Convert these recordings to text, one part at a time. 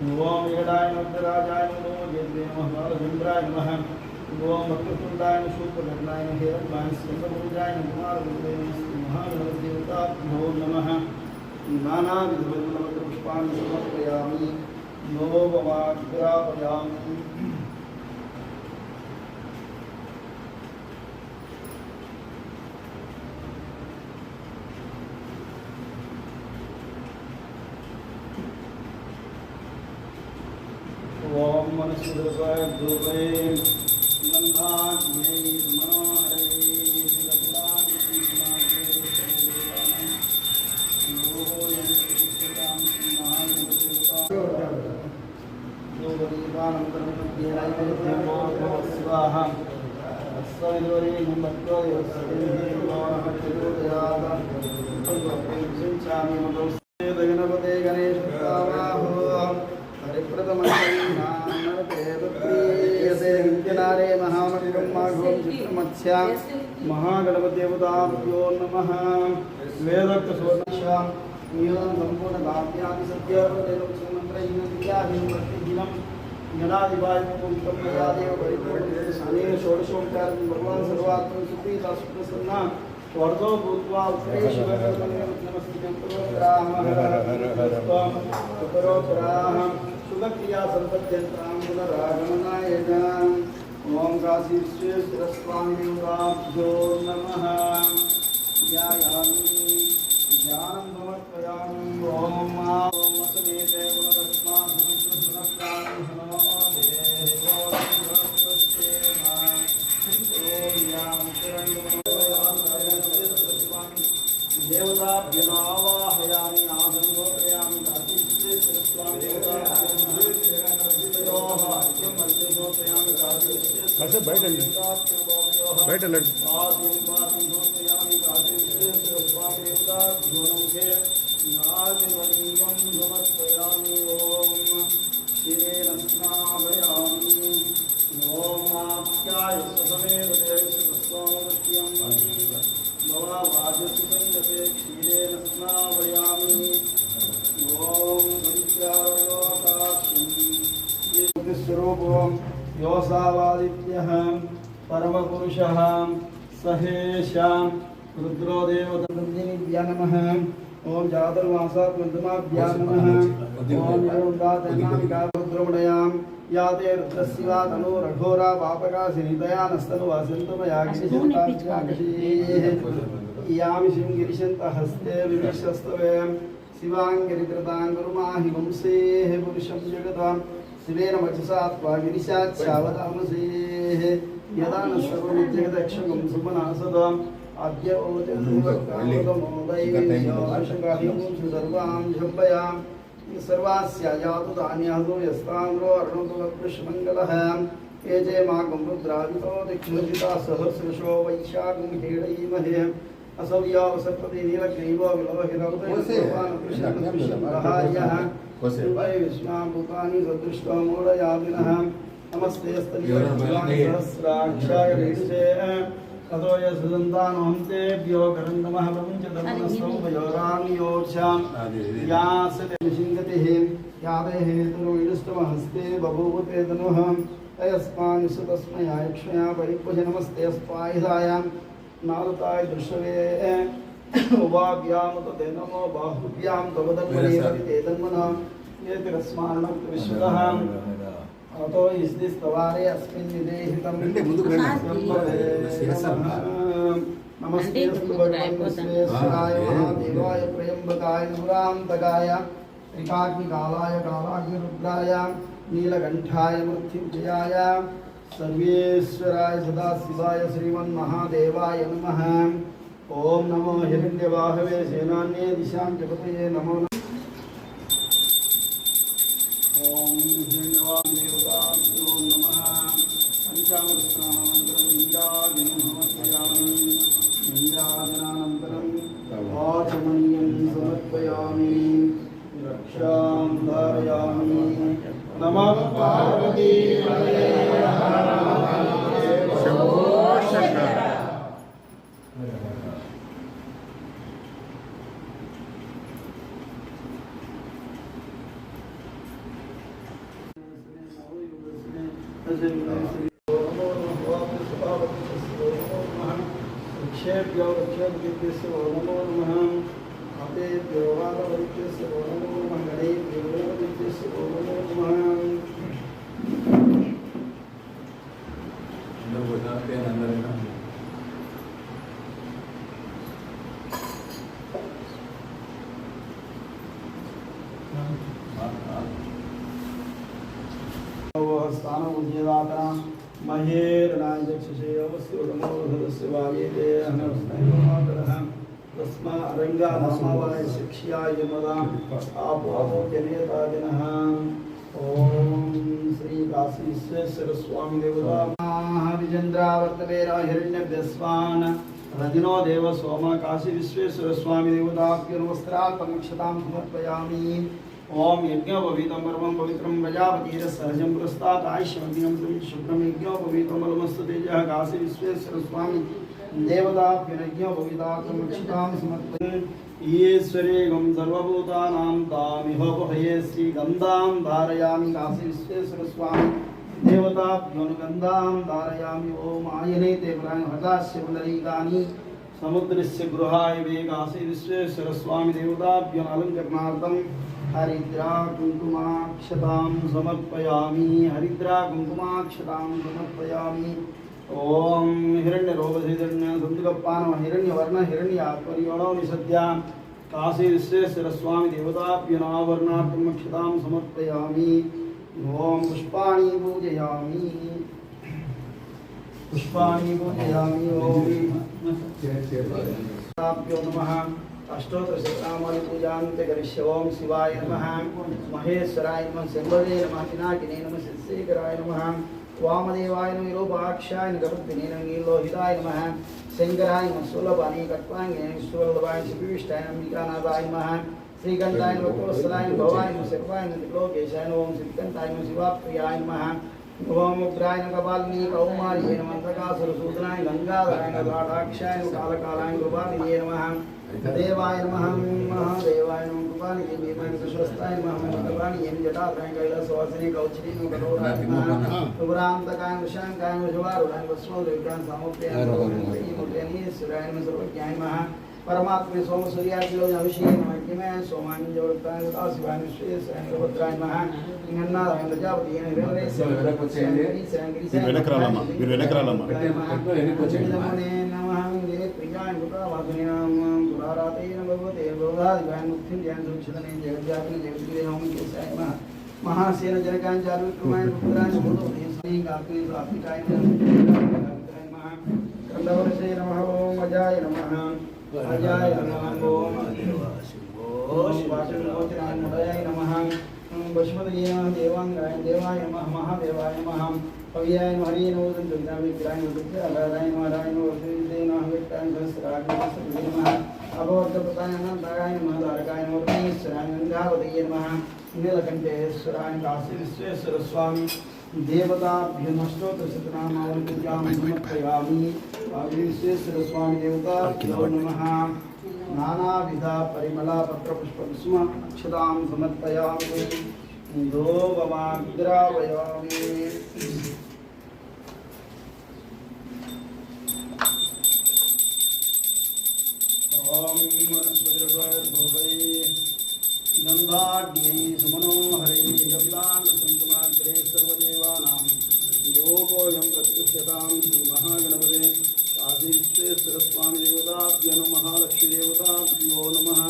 ओम वेदाय नमराजाय नमो यज्ञे महाभारतेन्द्राय नमः ओम वक्रतुंडाय शूर्पकर्णाय हिरण्मय स्कंदपुरुषाय कुमारगुरुवे महागणपतिदेवताभ्यो नमः नानाविधपुष्पाणि समर्पयामि नमोपमाग्रापयामि ओम मनस्वरूपाय ध्रुवे नंदाग्ने मनोहरे शिवपुराण कृष्णाग्ने नमोयं कृष्णतां महागणपतिदेवता योगदीपानन्तरं तद्येनायमेत्यमो स्वाहा अस्वविदोरे नमस्त्वयोस्तेनोदयात् गणपते गणेशवाहो हरिप्रदमनारे महामत्स्या महागणपतिदेवताभ्यो नमः वेदोक्तसोदशां संमंत्रहिनं गणाधिपायदेव परिपूर्णेन षोडशोपचारं भगवान् सर्वात्मन सुप्रीता सुप्रसन्ना वर्धो भूत्वा उत्तरेश्वरः शुभक्रिया संपद्यन्तां पुनरागमनाय ओम काशी विश्वेश्वरस्वामिदेवताभ्यो नमः ध्यायामि ज्ञानं समर्पयामि ओम मसमेते गुणरत्नाभिषिक्तसुनप्राणि नमो देवो नमस्तेमा ओम यां देवताभ्यो आवाहयामि आसनोपयामि काशी विश्वेश्वरस्वामी कैसे बैठ बैठ स्वरूपं योसावादित्यः परमपुरुषः सहेशां रुद्रो देवताभ्यो नमः ओम जातर्मासात् मध्यमाभ्यां नमः ओम योगातनामिकारुद्रमणयां याते रुद्रस्यवा तनो रघोरा पापकासिनितया नस्तनुवासिन्तमयागिनिजन्ताकाशीः यामि शिंगिरिशन्तहस्ते विविशस्तवे शिवाङ्गिरिकृतां गुरुमाहि वंसेः पुरुषं जगतां शिवेन वचसा त्वा गिरिशाच्छावतामसेः यदा न सर्वविद्यगदक्षगं सुमनासदाम् अद्य ओतिर्भक्तामोदैवेशङ्गाहिं सर्वां झम्बयां सर्वास्य यातु धान्यासो यस्ताम्रो अर्णोतवकृष्मङ्गलः ये चे मागं रुद्रावितो दिक्ष्मजिता सहस्रशो वैशाखं हेडयीमहे असव्यावसत्पति नीलग्रीवो विलवहिरवृषभानुकृष्णहार्यः वै विष्णाभूतानि सदृष्टो मूढयादिनः नमस्ते सहस्राक्षाय वीक्षे ततो यशदन्तानं तेभ्यो करन्दमः प्रपञ्चधर्मस्तौभयोरान्योषां यासते निशिङ्गतिः याते हेतुर्विदुष्टमहस्ते बभूवते तनुः तयस्मान् तस्मै आयक्ष्मया परिपुष नमस्ते अस्पायुधायां नारदाय दृश्यवे उभाभ्यां तते नमो बाहुभ्यां तव धर्मदेवति ते तन्मनां ये तिरस्मारणं विश्वतः अतो इस्दिस्तवारे अस्मिन् निदेहितं नमस्ते भगवान् विश्वेश्वराय महादेवाय प्रेम्बकाय दुरान्तकाय त्रिकाग्निकालाय कालाग्निरुद्राय नीलकण्ठाय मृत्युञ्जयाय सर्वेश्वराय सदाशिवाय श्रीमन्महादेवाय नमः ओम नमो हिरण्यवाहवे सेनान्ये दिशां जगतये नमो ओम हिरण्यवाहदेवताभ्यो नमः पंचामृतस्नानानन्तरं नीराजनं नीराजनानन्तरं आचमनीयं समर्पयामि रक्षां धारयामि नमः पार्वती वृक्षेभ्यो वृक्षोद्भिद्यस्य नमो नमः अतेभ्यो वादवृक्षस्य नमो नमः गणेभ्यो वृक्षस्य नमो नमः स्थान उद्यदाता महेरणाय चक्षुषे अवस्योदमोहदस्य वायेते अनवस्नैवातरः तस्मा अरंगा नामावाय शिक्षाय मदा आपो जनेतादिनः ओम श्री काशी विश्वेश्वर स्वामी देवता विजेन्द्रावर्तवेरा हिरण्यभ्यस्वान् रजनो देव सोम काशी विश्वेश्वर स्वामी देवताभ्यर्वस्त्राल्पमक्षतां समर्पयामि ओम यज्ञोपवीतं परमं पवित्रं प्रजापतिरसहजं पुरस्तात् आयुष्यमग्निं शुभ्रं यज्ञोपवीतमलमस्तु तेजः काशी विश्वेश्वर स्वामी देवताभ्यर्यज्ञोपवीतात्मक्षतां समर्पयामि ईश्वरेगं सर्वभूतानां तामिहोपहये श्रीगन्धां धारयामि काशी विश्वेश्वर स्वामी देवताभ्योऽनुगन्धां धारयामि ओम आयने ते प्राण हतास्य पुनरीकानि समुद्रस्य गृहाय वे काशी विश्वेश्वर स्वामी देवताभ्योऽलङ्करणार्थं हरिद्रा कुंकुमाक्षतां समर्पयामि हरिद्रा कुंकुमाक्षतां समर्पयामि ओम हिरण्यरोगहिरण्य संतुकपानम हिरण्यवर्ण हिरण्यात्पर्योणो निषद्यां काशी विश्वेश्वर स्वामी देवताभ्यनावरणार्थमक्षतां समर्पयामि ओम पुष्पाणि पूजयामि ओम ताभ्यो नमः अष्टोत्तर शतनामानि पूजान्ते करिष्ये ओम शिवाय नमः महेश्वराय नमः शंभवे नमः पिनाकिने नमः शिवशेखराय नमः वामदेवाय नमः विरूपाक्षाय नमः नीलोहिताय नमः शंकराय नमः सुलभानि कट्वांगे सुलभाय शिविष्टाय नमः विकानादाय नमः श्रीकंठाय नमः कोसलाय नमः भवाय नमः सर्वाय नमः लोकेशाय नमः ओम श्रीकंठाय नमः शिवाप्रियाय नमः ओम उग्राय नमः कपालिनी कौमार्ये नमः अंतकासुरसूदनाय गंगाधराय नमः लाडाक्षाय नमः कालकालाय कृपानिधये नमः देवाय नमः महादेवाय नमः कृपानिधये नमः विश्वस्ताय नमः मंगलवाणिये जटाधराय कैलासवासिने कौचिनी नमः कठोराय नमः उग्रांतकाय विशांकाय विश्वारूढाय वस्वोदयकाय सामोप्याय ईश्वराय नमः सर्वज्ञाय नमः परमात्मे सोम सूर्यादिलो अभिषेक नमः किमय सोमानि जवताय दासिवाय विश्वेश्वराय भद्राय नमः इंगन्नाराय प्रजापति हिरण्ये नमः प्रियाय पुत्रावादिने नमः पुराराते भगवते भगवदादिवाय मुक्तिं ध्यान सुक्षतने जगज्जातने जगद्गुरे ओम केशाय नमः महासेन जनकाय चारुक्रमाय पुत्राय भूतोपति स्नेह गात्रे प्राप्तिकाय नमः कंदवर्षे नमः ओम अजाय नमः अजाय नमः ओम वासुदेवाय नमः पशुपतये नमः देवांगाय देवाय नमः महादेवाय नमः पव्याय नमः हरिये नमः दुर्गाविग्रहाय नमः दुर्गाराय नमः राय नमः वसुदेवाय नमः विक्राय सहस्राय नमः अभवद्प्रदाय नमः दाराय नमः दारकाय नमः परमेश्वराय गंगावतये नमः नीलकंठेश्वराय काशी विश्वेश्वर स्वामी देवताभ्यो अष्टोत्तरशतनामावली पूजां समर्पयामि विश्वेश्वर स्वामी देवताभ्यो नमः नानाविधा परिमला पत्रपुष्पकुसुम अक्षतां समर्पयामि धूपमाग्रावयामि ओम गंधाग्नि सुमनोहरे जपितान्तसंतमाग्रे सर्वदेवानां धूपोऽयं प्रत्युष्यतां श्रीमहागणपते काशी विश्वेश्वर स्वामी देवताभ्यो नमः लक्ष्मी देवताभ्यो नमः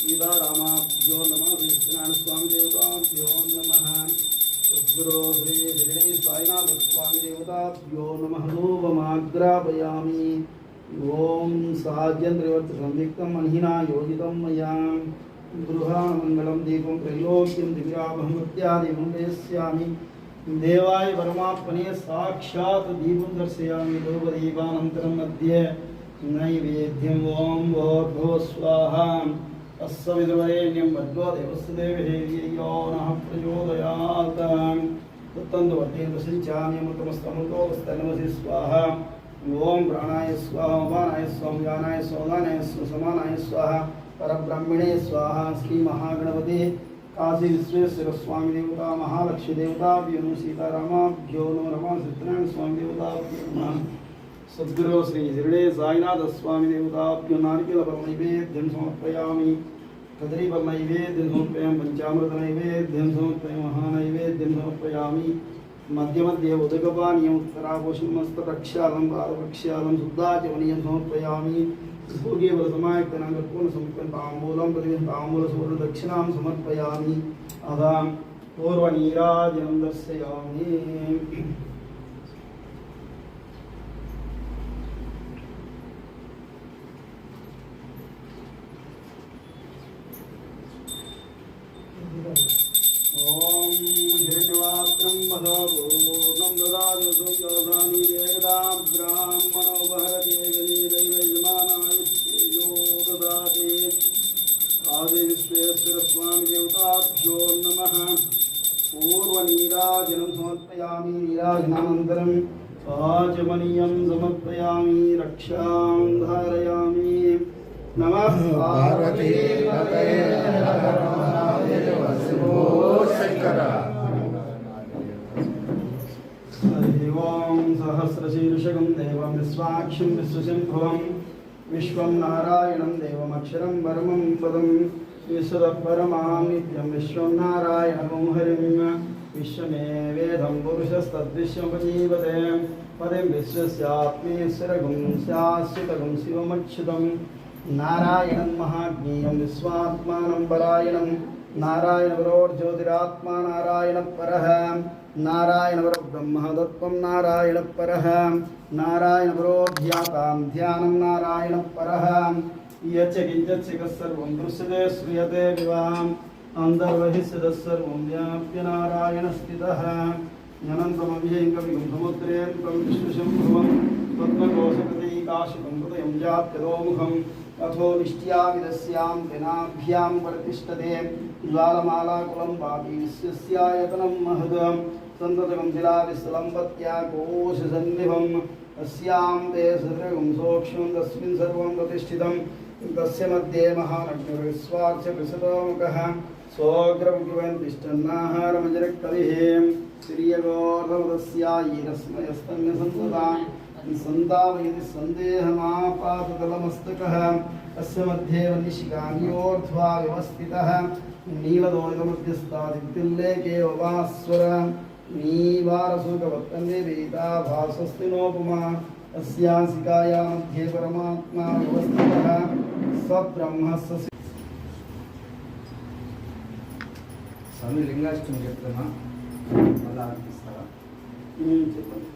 सीतारामाभ्यो नमः विष्णुनारायण स्वामी देवताभ्यो नमः सद्गुरो श्री शिरडी साईनाथ स्वामी देवताभ्यो नमः धूपमाग्रापयामि ओम साज्यन्द्रवर्त संयुक्तं अनिहिना योजितं मया गृहाणमङ्गलं दीपं त्रैलोक्यं दिव्याभं मृत्यादिवं दयस्यामि देवाय परमात्मने साक्षात् दीपं दर्शयामि धूपदीपानन्तरं मध्ये नैवेद्यम् ओम भूर्भुवः स्वाहा तस्य विदुर्वरेण्यं भर्गो देवस्य देवस्य यो नः प्रचोदयात् तत्तन्तु वर्तेन्द्र सिञ्चामि अमृतमस्तमृतोऽस्तनमसि स्वाहा ओम प्राणाय स्वाहा उपानाय स्वाहा ज्ञानाय स्वाहा समानाय स्वाहा परब्रह्मणे स्वाहा श्री महागणपति काशी विश्वेश्वर स्वामी देवता महालक्ष्मी देवताभ्यो नमः सीतारामाभ्यो नमः रमण सत्यनारायण स्वामी देवताभ्यो नमः सद्गुरु श्री शिरडे साईनाथ स्वामी देवताभ्यो नारिकेल नैवेद्यं समर्पयामि कदली नैवेद्यं समर्पयामि पंचामृत नैवेद्यं समर्पयामि महानैवेद्यं समर्पयामि मध्य मध्ये उदकपानीयम् उत्तरापोषणमस्तप्रक्षालं पादप्रक्षालं शुद्धाचमनीयं समर्पयामि भोगे वरसमायक्तनागपूर्ण समर्पण ताम्बूलं प्रतिदिनं ताम्बूलसुवर्ण दक्षिणां समर्पयामि अधा पूर्वनीराजनं दर्शयामि ओम हिरण्यवात्रं मधुपूर्णं ददाति सुन्दरदानि एकदा ब्राह्मणो बहरति गणी दैवयजमानाय तेजो ददाति आदि विश्वेश्वर स्वामी देवताभ्यो नमः पूर्वनीराजनं समर्पयामि नीराजनानन्तरं आचमनीयं समर्पयामि रक्षां धारयामि नमः पार्वती पतये ओम सहस्रशीर्षकं देवं विश्वाक्षं विश्वशंभुवं विश्वं नारायणं देवमक्षरं परमं पदं विश्वतपरमां नित्यं विश्वं नारायणं हरिं विश्वमेवेदं पुरुषस्तद्विश्वपजीवते पदं विश्वस्यात्मेश्वरगुं शाश्वतगुं शिवमच्युतं नारायणं महाज्ञेयं विश्वात्मानं परायणं नारायणपरोर्ज्योतिरात्मा नारायणपरः नारायणपरब्रह्मतत्त्वं नारायणपरः नारायणपरोऽध्यातां ध्यानं नारायणपरः यच्च किञ्चित् सर्वं दृश्यते श्रूयते विवाहम् अन्तर्बहिष्यतः सर्वं व्याप्य नारायणस्थितः अनन्तमव्ययं समुद्रेऽन्तं विश्वशम्भुवं तत्त्वकोशप्रतीकाशितं हृदयं जाप्यतोमुखम् अथो निष्ट्याविदस्यां दिनाभ्यां प्रतिष्ठते ज्वालमालाकुलं पापी विश्वस्यायतनं महदं सन्ततं शिलाविस्थलम्पत्या कोशसन्निभम् अस्यां ते सर्वं सूक्ष्मं तस्मिन् सर्वं प्रतिष्ठितं तस्य मध्ये महानग्निर्विस्वार्थकृशतोमुखः सोऽग्रमुखिवन् तिष्ठन्नाहारमजरकविः तिर्यगोर्धवदस्यायीरस्मयस्तन्यसन्ततां सन्तावयति सन्देहमापाततलमस्तकः अस्य मध्ये वनिशिकान्योर्ध्वा व्यवस्थितः नीलदोलितमध्यस्थादित्युल्लेखे ववास्वर नीवारसूकवत्तन्ये वेदाभासस्तिनोपमा अस्यासिकाया मध्ये परमात्मा व्यवस्थितः स ब्रह्मस्य स्वामी लिंगाष्टमी చెప్తున్నా మళ్ళీ ఆర్పిస్తారా చెప్పండి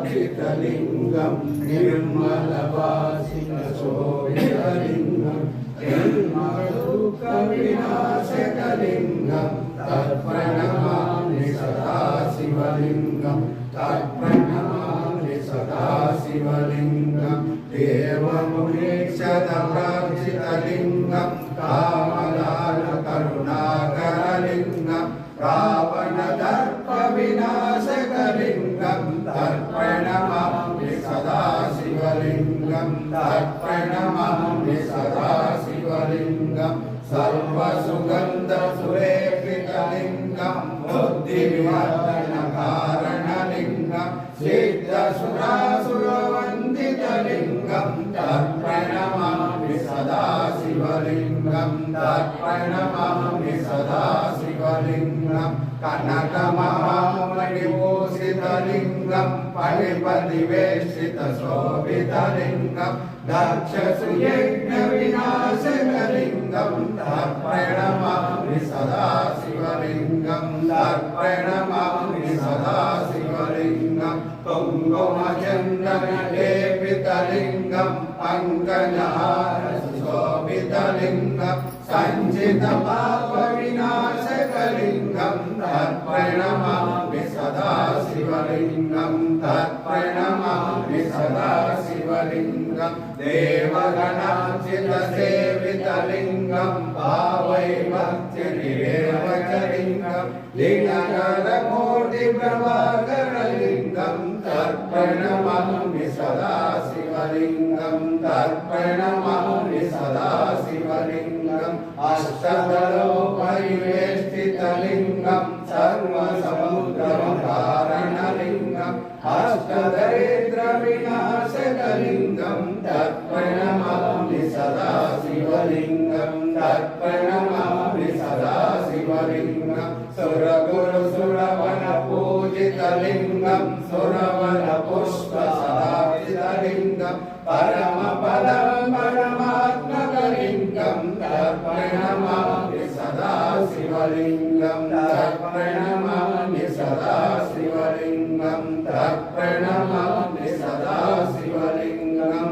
ब्रह्ममुरारिसुरार्चितलिङ्गं निर्मलवासिनशोभितलिङ्गं जन्मदुःखविनाशकलिङ्गं तत्प्रणमामि सदा शिवलिङ्गं तत्प्रणमामि सदा शिवलिङ्गं देवमुनीक्षतप्रार्चितलिङ्गं कामदानकरुणाकरलिङ्गं रावणदर्पविनाशकलिङ्गं तत्प्रणमामि सदा शिवलिङ्गं तत्प्रणमामि सदा शिवलिङ्गं सर्वसुगन्धसुरेक्षितलिङ्गं बुद्धिविवर्धनकारणलिङ्गं सिद्धसुरासुरवन्दितलिङ्गं तत्प्रणमामि सदा शिवलिङ्गं तत्प्रणमामि सदा शिवलिङ्गं कनकमहामणिभूषितलिङ्गं फणिपतिवेष्टितशोभितलिङ्गं दक्षसुयज्ञविनाशकलिङ्गं तत्प्रणमामि सदा शिवलिङ्गं तत्प्रणमामि सदा शिवलिङ्गं कुङ्कुमचन्दनलेपितलिङ्गं पङ्कजहारशोभितलिङ्गं सञ्चितपापविनाशकलिङ्गं तत्प्रणमामि सदा शिवलिङ्गं तत्प्रणमामि सदा शिवलिङ्गं देवगणार्चितसेवितलिङ्गं भावै भक्तिनिरेवचलिङ्गं लिङ्गकोटिप्रभाकरलिङ्गं तत्प्रणमामि सदा शिवलिङ्गं तत्प्रणमामि सदा शिवलिङ्गम् अष्टदलोपरिवेष्टितलिङ्गं सर्वसमुद्रकारणलिङ्गम् अष्टदरिद्रविनाशकलिङ्गं तत्प्रणमामि सदा शिवलिङ्गं तत्प्रणमामि सदा शिवलिङ्गं सुरगुरुसुरवनपूजितलिङ्गं सुरवनपुष्पसदाचितलिङ्गं परमपदं परमात्मकलिङ्गं तत्प्रणमामि सदा शिवलिङ्गं तत्प्रणमामि सदा शिवलिङ्गं तत्प्रणमामि सदा शिवलिङ्गं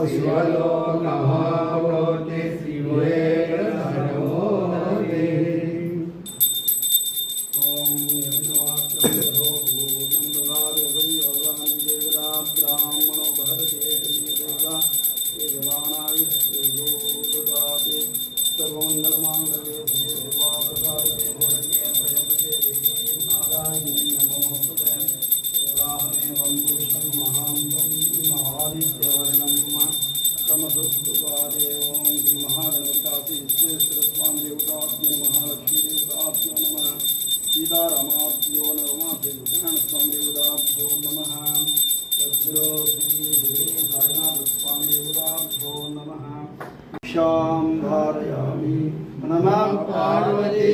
शिवलो महाभूति शिवे नमो सीतारामाभ्यो नमः स्वामी देवताभ्यो नमः तद्रो श्री साईनाथ देवताभ्यो नमः क्षां धारयामि नमः पार्वती